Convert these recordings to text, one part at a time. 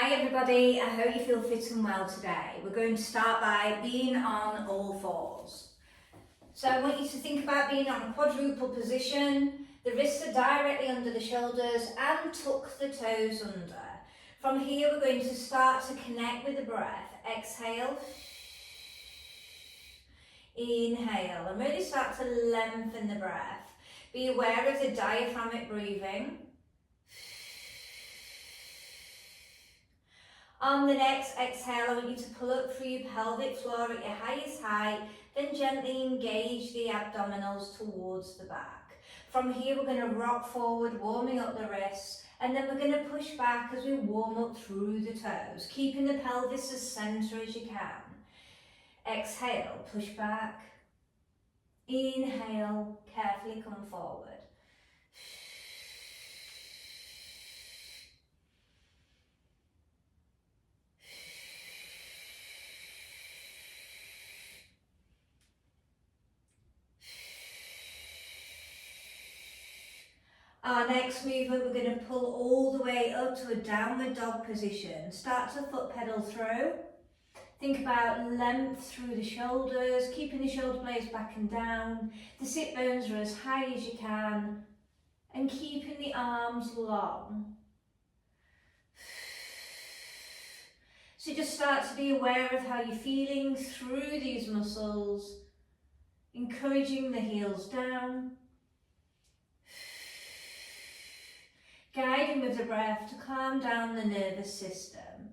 Hi everybody, I hope you feel fit and well today. We're going to start by being on all fours. So I want you to think about being on a quadruple position. The wrists are directly under the shoulders and tuck the toes under. From here we're going to start to connect with the breath. Exhale, inhale, and really start to lengthen the breath. Be aware of the diaphragmic breathing. On the next exhale, I want you to pull up through your pelvic floor at your highest height, then gently engage the abdominals towards the back. From here, we're going to rock forward, warming up the wrists, and then we're going to push back as we warm up through the toes, keeping the pelvis as centre as you can. Exhale, push back. Inhale, carefully come forward. Our next movement, we're going to pull all the way up to a downward dog position. Start to foot pedal through. Think about length through the shoulders, keeping the shoulder blades back and down. The sit bones are as high as you can, and keeping the arms long. So just start to be aware of how you're feeling through these muscles, encouraging the heels down. Guiding with the breath to calm down the nervous system.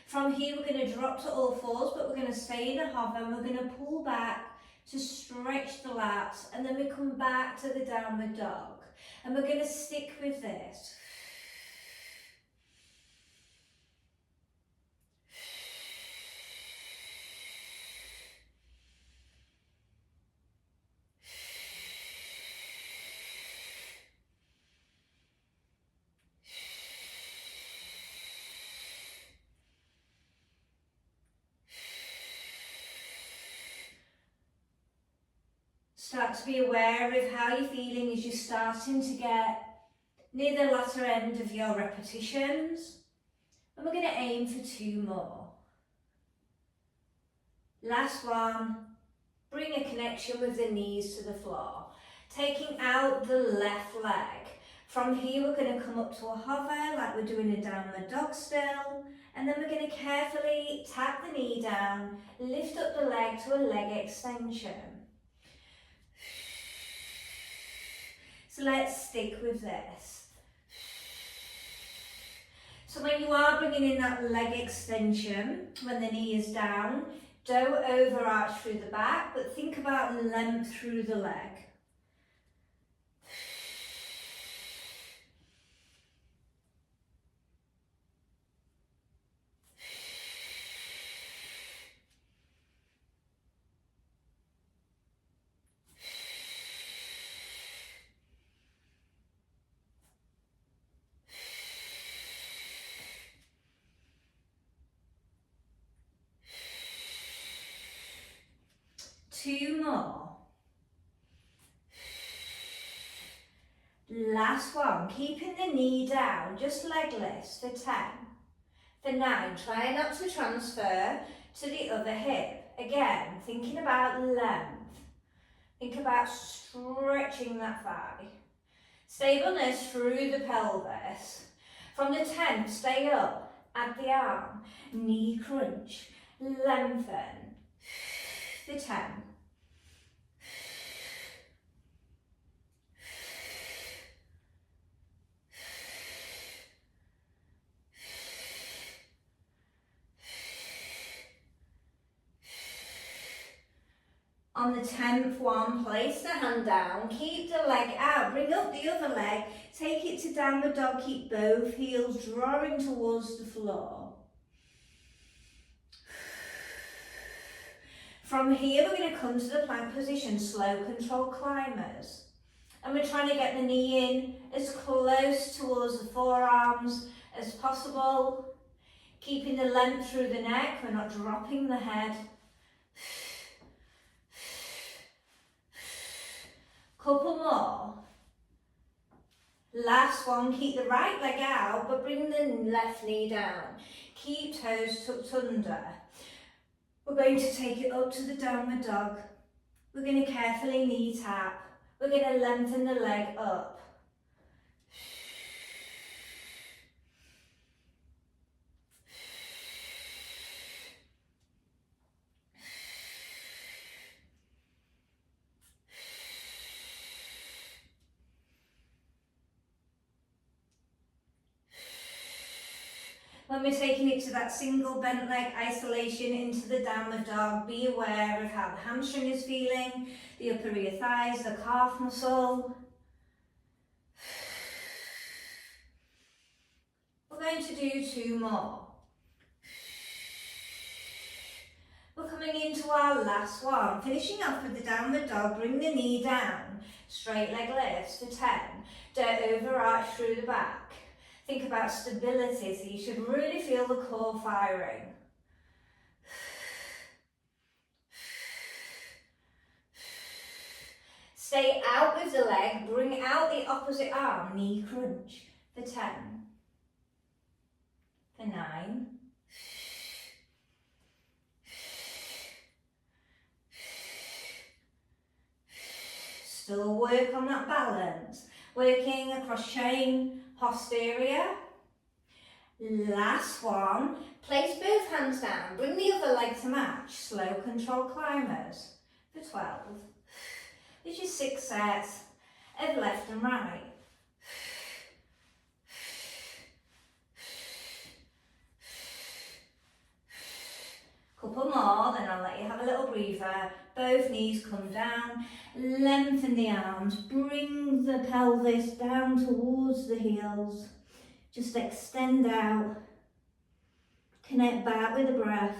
From here, we're going to drop to all fours, but we're going to stay in a hover and we're going to pull back to stretch the lats, and then we come back to the downward dog. And we're going to stick with this. Start to be aware of how you're feeling as you're starting to get near the latter end of your repetitions. And we're going to aim for 2 more. Last one, bring a connection with the knees to the floor. Taking out the left leg. From here we're going to come up to a hover like we're doing a downward dog still. And then we're going to carefully tap the knee down, lift up the leg to a leg extension. So let's stick with this. So when you are bringing in that leg extension, when the knee is down, don't overarch through the back, but think about length through the leg. Two more. Last one, keeping the knee down, just legless for 10. For 9, try not to transfer to the other hip. Again, thinking about length. Think about stretching that thigh. Stableness through the pelvis. From the 10th, stay up, add the arm, knee crunch, lengthen. The 10. On the 10th one, place the hand down, keep the leg out, bring up the other leg, take it to downward dog, keep both heels drawing towards the floor. From here, we're going to come to the plank position, slow control climbers. And we're trying to get the knee in as close towards the forearms as possible, keeping the length through the neck, we're not dropping the head. Couple more. Last one, keep the right leg out, but bring the left knee down. Keep toes tucked under. We're going to take it up to the downward dog. We're going to carefully knee tap. We're going to lengthen the leg up. When we're taking it to that single bent leg isolation into the downward dog, be aware of how the hamstring is feeling, the upper rear thighs, the calf muscle. We're going to do 2 more. We're coming into our last one. Finishing off with the downward dog, bring the knee down, straight leg lifts for 10. Don't overarch through the back. Think about stability, so you should really feel the core firing. Stay out with the leg, bring out the opposite arm, knee crunch for 10, for 9, still work on that balance, working across chain, posterior. Last one, place both hands down, bring the other leg to match, slow control climbers for 12, which is 6 sets of left and right. Couple more, then I'll let you have a little breather. Both knees come down, lengthen the arms, bring the pelvis down towards the heels. Just extend out, connect back with the breath.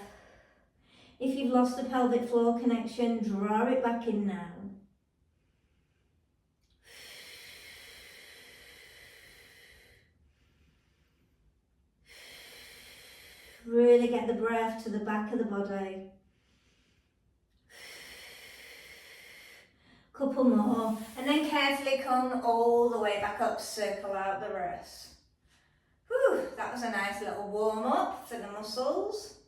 If you've lost the pelvic floor connection, draw it back in now. Really get the breath to the back of the body. Couple more, and then carefully come all the way back up, circle out the wrists. Whew, that was a nice little warm up for the muscles.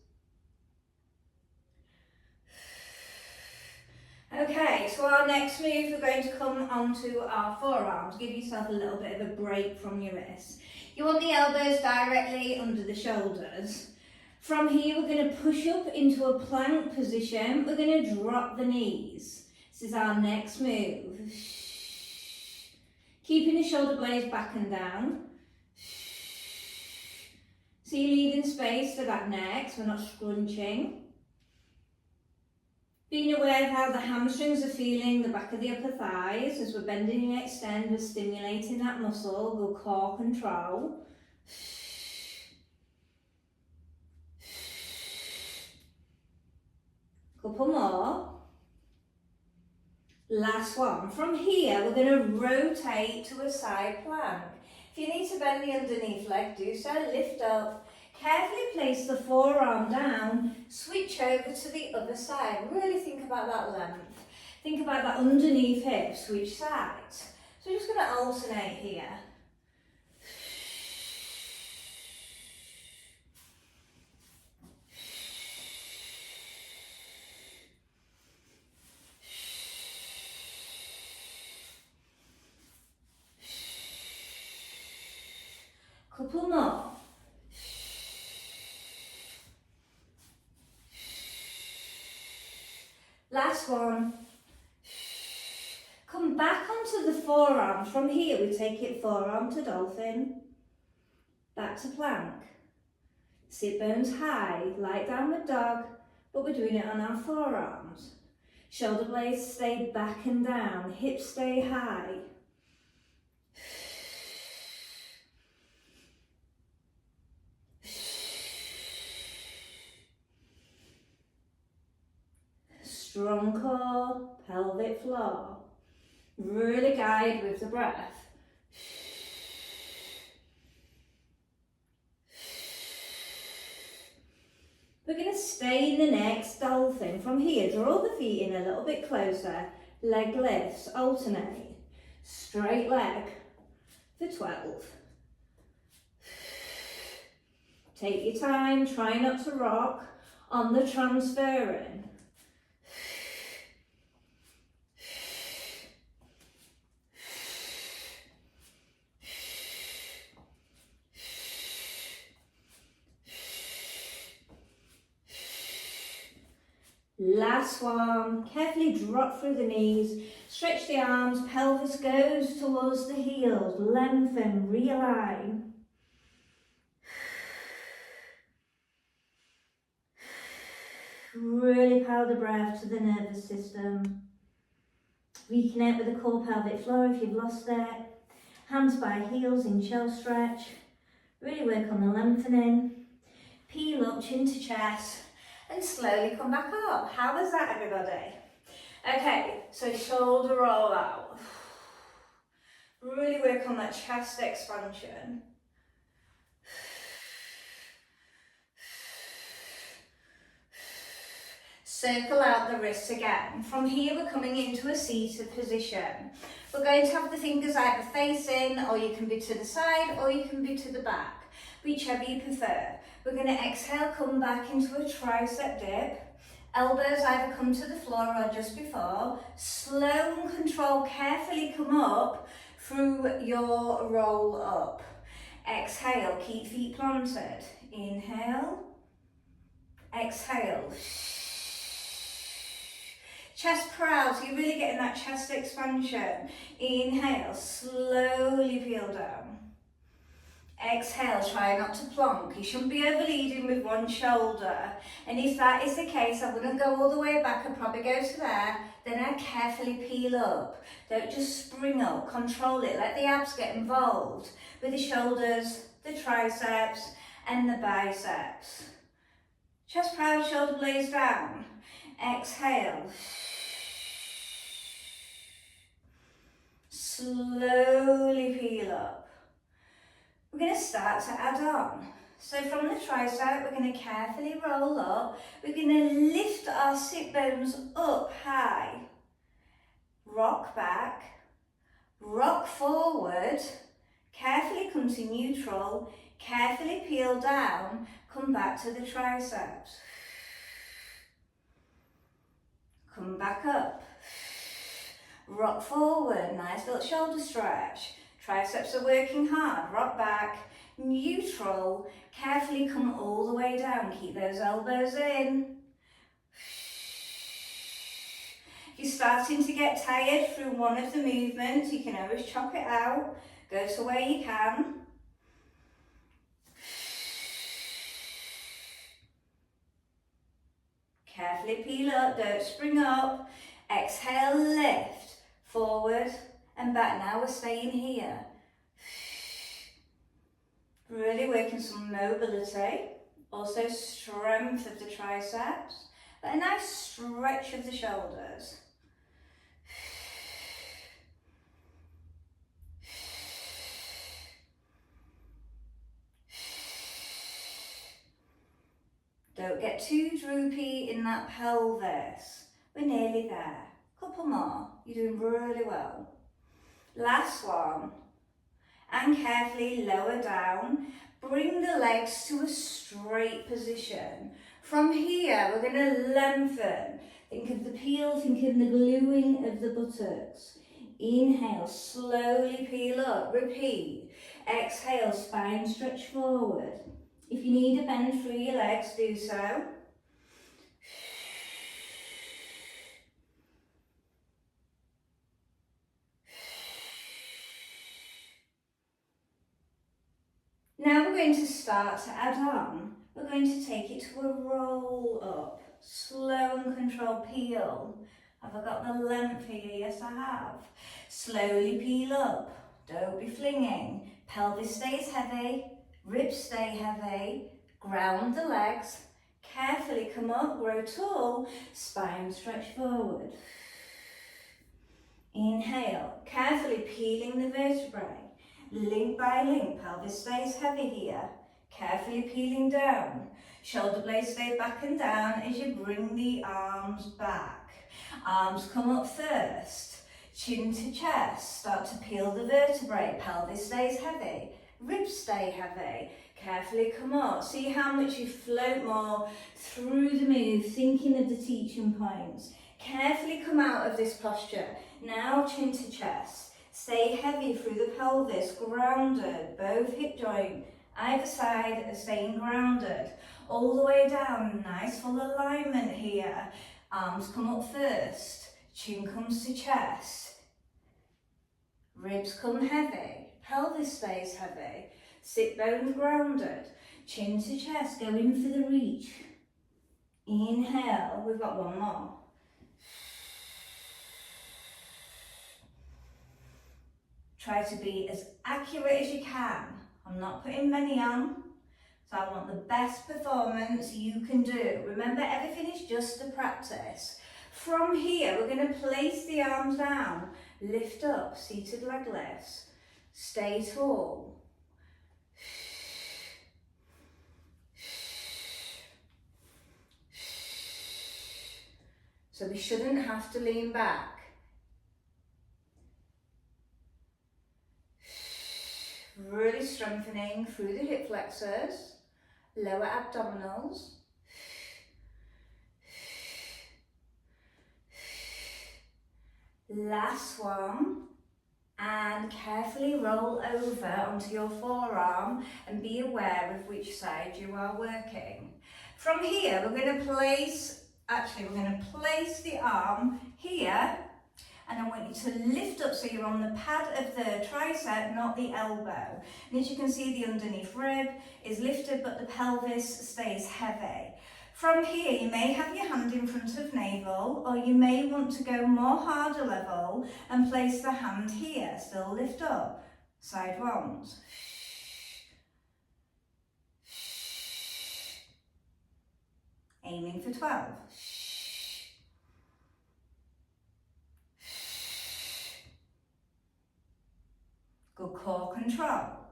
Okay, so our next move, we're going to come onto our forearms. Give yourself a little bit of a break from your wrists. You want the elbows directly under the shoulders. From here, we're going to push up into a plank position. We're going to drop the knees. This is our next move. Keeping the shoulder blades back and down. So you're leaving space for that next. We're not scrunching. Being aware of how the hamstrings are feeling, the back of the upper thighs. As we're bending and extend, we're stimulating that muscle, good core control. Couple more. Last one. From here, we're going to rotate to a side plank. If you need to bend the underneath leg, do so. Lift up. Carefully place the forearm down. Switch over to the other side. Really think about that length. Think about that underneath hip. Switch sides. So we're just going to alternate here. Couple more. Last one. Come back onto the forearms. From here, we take it forearm to dolphin. Back to plank. Sit bones high, light downward dog, but we're doing it on our forearms. Shoulder blades stay back and down, hips stay high. Strong core, pelvic floor. Really guide with the breath. We're going to stay in the next dolphin. From here, draw the feet in a little bit closer. Leg lifts, alternate. Straight leg. for 12. Take your time, try not to rock on the transferring. Last one, carefully drop through the knees, stretch the arms, pelvis goes towards the heels, lengthen, realign. Really power the breath to the nervous system. Reconnect with the core pelvic floor if you've lost it. Hands by heels in shell stretch. Really work on the lengthening. Peel up, chin to chest. And slowly come back up. How was that, everybody? Okay, so shoulder roll out. Really work on that chest expansion. Circle out the wrists again. From here, we're coming into a seated position. We're going to have the fingers either facing, or you can be to the side, or you can be to the back, whichever you prefer. We're going to exhale, come back into a tricep dip. Elbows either come to the floor or just before. Slow and control, carefully come up through your roll up. Exhale, keep feet planted. Inhale. Exhale. Chest proud, so you're really getting that chest expansion. Inhale, slowly peel down. Exhale, try not to plonk. You shouldn't be overleading with one shoulder. And if that is the case, I wouldn't go all the way back, I'd probably go to there. Then I'd carefully peel up. Don't just spring up, control it. Let the abs get involved with the shoulders, the triceps, and the biceps. Chest proud, shoulder blades down. Exhale. Slowly peel up. We're going to start to add on. So from the tricep, we're going to carefully roll up. We're going to lift our sit bones up high. Rock back. Rock forward. Carefully come to neutral. Carefully peel down. Come back to the triceps. Come back up. Rock forward. Nice little shoulder stretch. Triceps are working hard, rock back, neutral, carefully come all the way down, keep those elbows in. If you're starting to get tired through one of the movements, you can always chop it out, go to where you can. Carefully peel up, don't spring up. Exhale, lift, forward, and back. Now we're staying here. Really working some mobility. Also strength of the triceps. But a nice stretch of the shoulders. Don't get too droopy in that pelvis. We're nearly there. Couple more. You're doing really well. Last one, and carefully lower down, bring the legs to a straight position. From here, we're going to lengthen. Think of the peel, think of the gluing of the buttocks. Inhale, slowly peel up, repeat. Exhale, spine stretch forward. If you need a bend through your legs, do so. Now we're going to start to add on. We're going to take it to a roll up. Slow and controlled peel. Have I got the length here? Yes, I have. Slowly peel up. Don't be flinging. Pelvis stays heavy. Ribs stay heavy. Ground the legs. Carefully come up, grow tall. Spine stretch forward. Inhale. Carefully peeling the vertebrae. Link by link, pelvis stays heavy here. Carefully peeling down. Shoulder blades stay back and down as you bring the arms back. Arms come up first. Chin to chest, start to peel the vertebrae, pelvis stays heavy, ribs stay heavy. Carefully come up, see how much you float more through the move, thinking of the teaching points. Carefully come out of this posture. Now chin to chest, stay heavy through the pelvis, grounded, both hip joint, either side are staying grounded. All the way down, nice full alignment here. Arms come up first, chin comes to chest. Ribs come heavy, pelvis stays heavy, sit bones grounded, chin to chest, go in for the reach. Inhale, we've got one more. Try to be as accurate as you can. I'm not putting many on, so I want the best performance you can do. Remember, everything is just a practice. From here, we're going to place the arms down, lift up, seated leg lifts, stay tall. So we shouldn't have to lean back. Really strengthening through the hip flexors, lower abdominals. Last one, and carefully roll over onto your forearm and be aware of which side you are working. From here, we're going to place the arm here, and I want you to lift up so you're on the pad of the tricep, not the elbow. And as you can see, the underneath rib is lifted, but the pelvis stays heavy. From here, you may have your hand in front of navel, or you may want to go more harder level and place the hand here. Still lift up, side rounds. Aiming for 12. Good core control.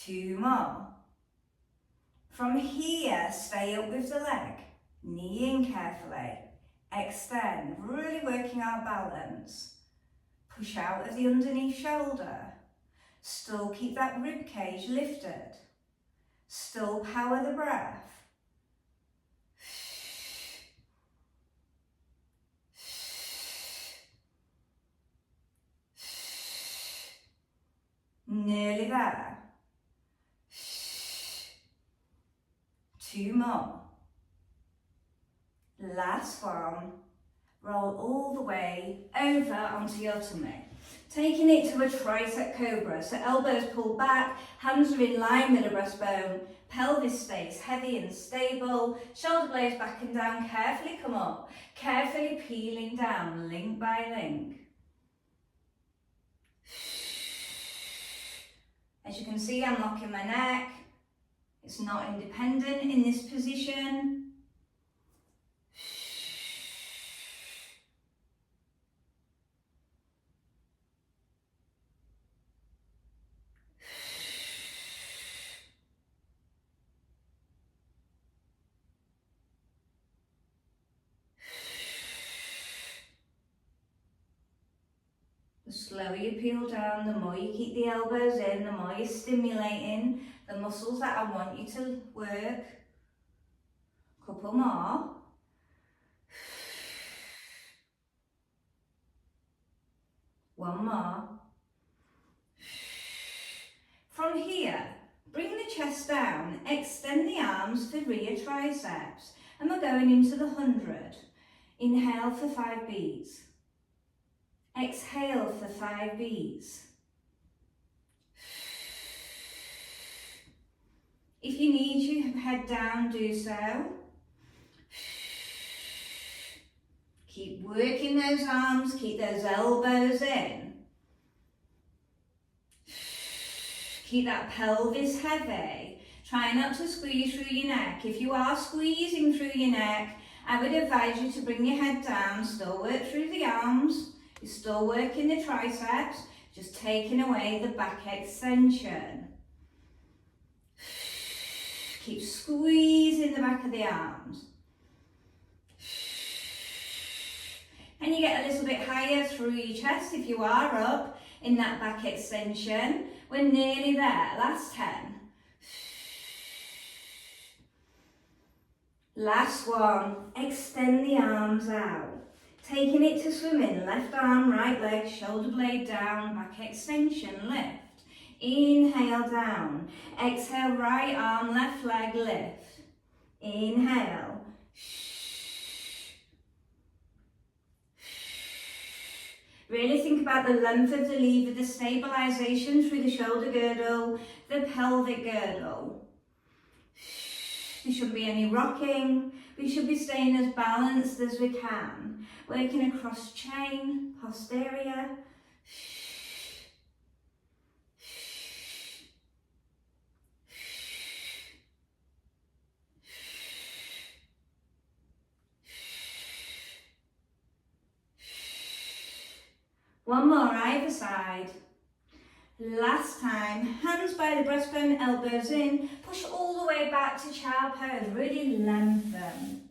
Two more. From here, stay up with the leg, knee in carefully, extend, really working our balance. Push out of the underneath shoulder, still keep that rib cage lifted, still power the breath. Nearly there. Two more. Last one. Roll all the way over onto your tummy. Taking it to a tricep cobra. So elbows pull back, hands are in line with the breastbone, pelvis stays heavy and stable, shoulder blades back and down, carefully come up, carefully peeling down, link by link. As you can see, I'm locking my neck. It's not independent in this position. The slower you peel down, the more you keep the elbows in, the more you're stimulating the muscles that I want you to work. Couple more. One more. From here, bring the chest down, extend the arms for rear triceps, and we're going into the 100. Inhale for 5 beats. Exhale for 5 beats. If you need your head down, do so. Keep working those arms, keep those elbows in. Keep that pelvis heavy. Try not to squeeze through your neck. If you are squeezing through your neck, I would advise you to bring your head down, still work through the arms, you're still working the triceps, just taking away the back extension. Keep squeezing the back of the arms. And you get a little bit higher through your chest if you are up in that back extension. We're nearly there, last 10. Last one, extend the arms out. Taking it to swimming, left arm, right leg, shoulder blade down, back extension, lift. Inhale down. Exhale, right arm, left leg, lift. Inhale. Really think about the length of the lever, the stabilisation through the shoulder girdle, the pelvic girdle. There shouldn't be any rocking. We should be staying as balanced as we can. Working across chain, posterior. One more, either side. Last time, hands by the breastbone, elbows in. Push all the way back to child pose, really lengthen.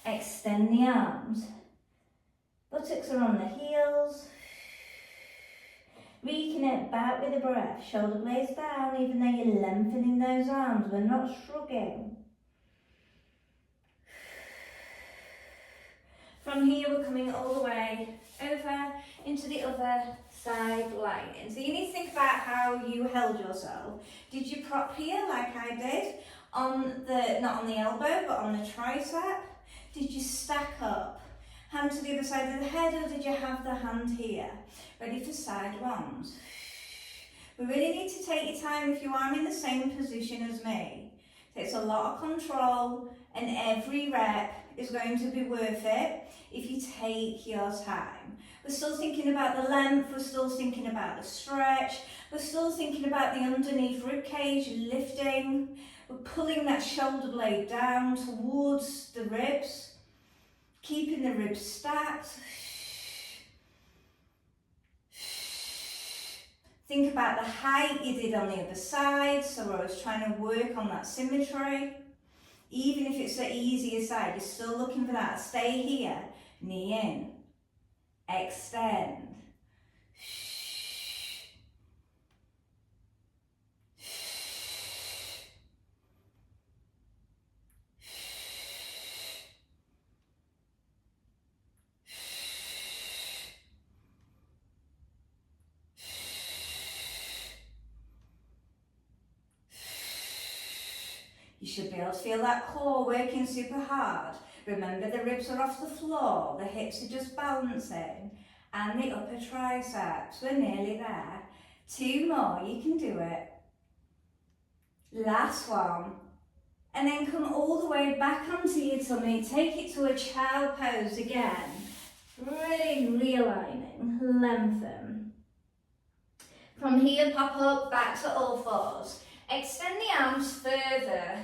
Extend the arms. Buttocks are on the heels. Reconnect back with the breath. Shoulder blades down, even though you're lengthening those arms. We're not shrugging. From here, we're coming all the way over into the other side lying. So you need to think about how you held yourself. Did you prop here like I did? Not on the elbow, but on the tricep? Did you stack up? Hand to the other side of the head, or did you have the hand here? Ready for side ones. We really need to take your time if you are in the same position as me. It takes a lot of control, and every rep is going to be worth it if you take your time. We're still thinking about the length, we're still thinking about the stretch, we're still thinking about the underneath rib cage, lifting. We're pulling that shoulder blade down towards the ribs, keeping the ribs stacked. Think about the height you did on the other side, so we're always trying to work on that symmetry. Even if it's the easier side, you're still looking for that. Stay here, knee in, extend. You should be able to feel that core working super hard. Remember, the ribs are off the floor, the hips are just balancing, and the upper triceps. We're nearly there. 2 more, you can do it. Last one. And then come all the way back onto your tummy. Take it to a child pose again. Really realigning, lengthen. From here, pop up, back to all fours. Extend the arms further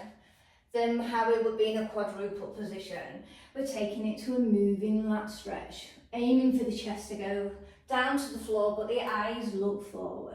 than how it would be in a quadruple position. We're taking it to a moving lat stretch, aiming for the chest to go down to the floor, but the eyes look forward.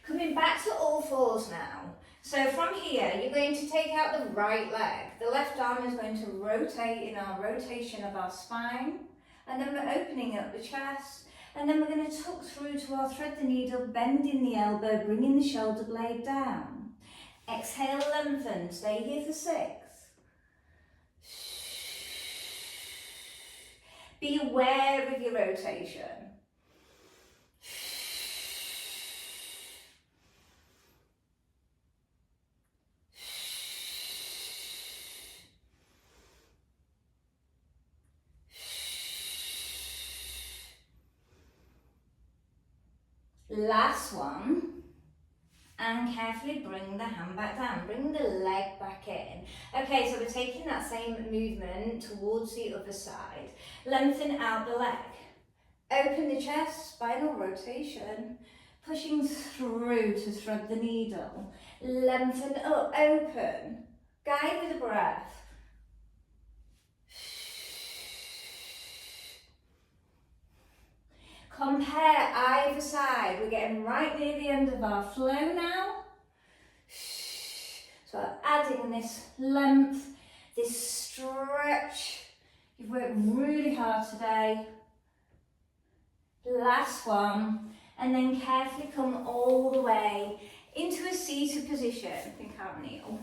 Coming back to all fours now. So from here, you're going to take out the right leg. The left arm is going to rotate in our rotation of our spine. And then we're opening up the chest. And then we're going to tuck through to our thread the needle, bending the elbow, bringing the shoulder blade down. Exhale, lengthen. Stay here for 6. Be aware of your rotation. Last one, and carefully bring the hand back down, bring the leg back in. Okay, so we're taking that same movement towards the other side. Lengthen out the leg. Open the chest, spinal rotation. Pushing through to thread the needle. Lengthen up, open. Guide with the breath. Compare either side. We're getting right near the end of our flow now. So adding this length, this stretch. You've worked really hard today. Last one. And then carefully come all the way into a seated position. Think out, kneel.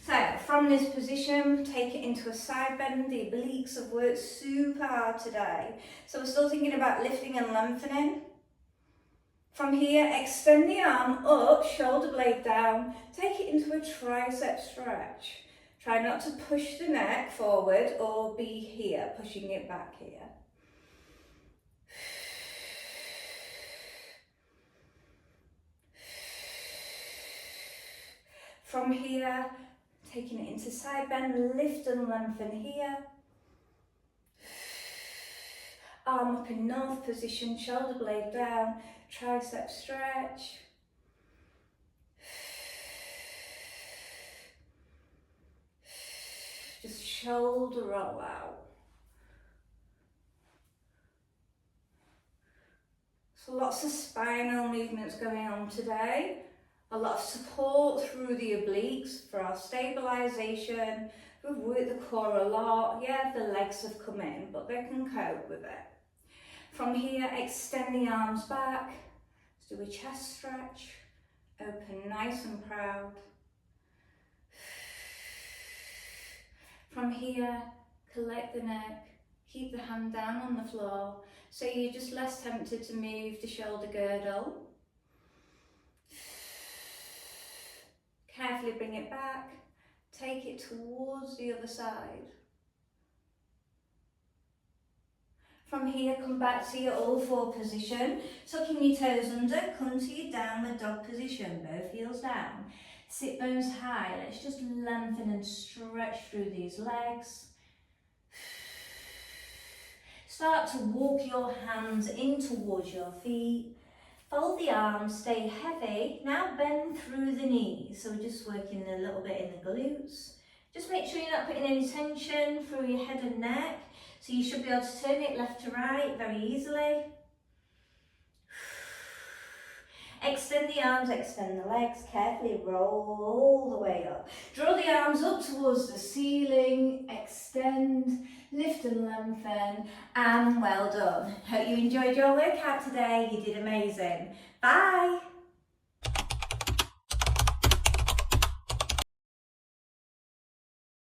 So from this position, take it into a side bend. The obliques have worked super hard today. So we're still thinking about lifting and lengthening. From here, extend the arm up, shoulder blade down. Take it into a tricep stretch. Try not to push the neck forward or be here, pushing it back here. From here, taking it into side bend, lift and lengthen here. Arm up in north position, shoulder blade down, tricep stretch. Just shoulder roll out. So lots of spinal movements going on today. A lot of support through the obliques for our stabilisation. We've worked the core a lot. Yeah, the legs have come in, but they can cope with it. From here, extend the arms back. Let's do a chest stretch. Open nice and proud. From here, collect the neck. Keep the hand down on the floor. So you're just less tempted to move the shoulder girdle. Carefully bring it back, take it towards the other side. From here, come back to your all four position, tucking your toes under, come to your downward dog position, both heels down. Sit bones high, let's just lengthen and stretch through these legs. Start to walk your hands in towards your feet. Fold the arms, stay heavy. Now bend through the knees. So we're just working a little bit in the glutes. Just make sure you're not putting any tension through your head and neck. So you should be able to turn it left to right very easily. Extend the arms, extend the legs, carefully roll all the way up. Draw the arms up towards the ceiling, extend, lift and lengthen, and well done. Hope you enjoyed your workout today. You did amazing. Bye.